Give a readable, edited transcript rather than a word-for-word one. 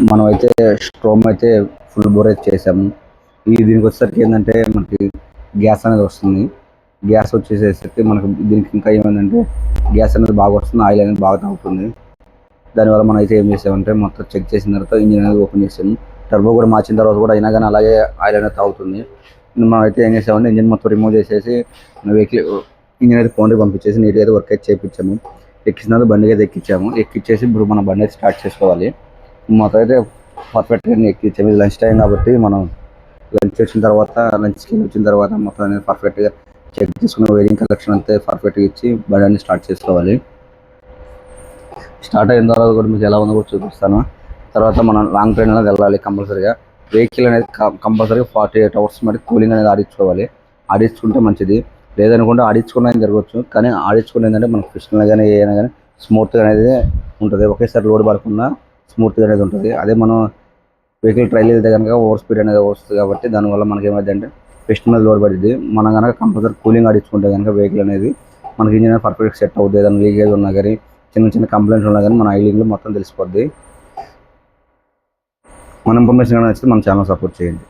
మనమైతే స్ట్రోమ్ అయితే full bore అయితే చేసాము. దీనికి వచ్చేసరికి ఏంటంటే మనకి గ్యాస్ అనేది వస్తుంది. గ్యాస్ వచ్చేసేసరికి మనకు దీనికి ఇంకా ఏమైందంటే గ్యాస్ అనేది బాగా వస్తుంది, ఆయిల్ అనేది బాగా తాగుతుంది. దానివల్ల మనం అయితే ఏం చేసామంటే మొత్తం చెక్ చేసిన తర్వాత ఇంజిన్ అనేది ఓపెన్ చేసాము. టర్బో కూడా మార్చిన తర్వాత కూడా అయినా కానీ అలాగే ఆయిల్ అనేది తాగుతుంది. మనం అయితే ఏం చేసామంటే ఇంజిన్ మొత్తం రిమూవ్ చేసేసి వెహికల్ ఇంజిన్ అయితే ఫోన్కి పంపించేసి నీట్గా అయితే వర్క్ అయితే చేయించాము. ఎక్కించిన తర్వాత బండికి అయితే ఎక్కించాము. ఎక్కించేసి ఇప్పుడు మన బండి అయితే స్టార్ట్ చేసుకోవాలి. మొత్తం అయితే పర్ఫెక్ట్గా ఎక్కించాము. ఇది లంచ్ టైం కాబట్టి మనం లంచ్కి వచ్చిన తర్వాత మొత్తం అనేది పర్ఫెక్ట్గా చెక్ చేసుకున్న వైరింగ్ కలెక్షన్ అంతే పర్ఫెక్ట్గా ఇచ్చి బండి స్టార్ట్ చేసుకోవాలి. స్టార్ట్ అయిన తర్వాత కూడా మీకు ఎలా ఉందో కూడా చూపిస్తాను. తర్వాత మనం లాంగ్ ట్రైన్ అనేది వెళ్ళాలి కంపల్సరీగా. వెహికల్ అనేది కంపల్సరీగా 48 hours మరి కూలింగ్ అనేది ఆడించుకోవాలి. ఆడించుకుంటే మంచిది. లేదనుకుంటే ఆడించుకున్నా జరగవచ్చు, కానీ ఆడించుకునే ఏంటంటే మనకు పిస్టన్ కానీ ఏదైనా కానీ స్మూత్గా అనేది ఉంటుంది. ఒకేసారి లోడ్ పడకుండా స్మూత్గా అనేది ఉంటుంది. అదే మనం వెహికల్ ట్రైల్ వెళ్తే కనుక ఓవర్ స్పీడ్ అనేది వస్తుంది కాబట్టి దానివల్ల మనకి ఏమైందంటే పిస్టన్ మీద లోడ్ పడుతుంది. మనం కనుక కంపల్సరీ కూలింగ్ ఆడించుకుంటే కనుక వెహికల్ అనేది మనకి ఇంజిన్ పర్ఫెక్ట్ సెట్ అవుతుంది. ఏదైనా లీకేజ్ ఉన్నా కానీ చిన్న కంప్లైంట్స్ ఉన్నా కానీ మన ఐలింగ్లో మొత్తం తెలిసిపోద్ది. మన ఇన్ఫర్మేషన్ నచ్చితే మన ఛానల్ సపోర్ట్ చేయండి.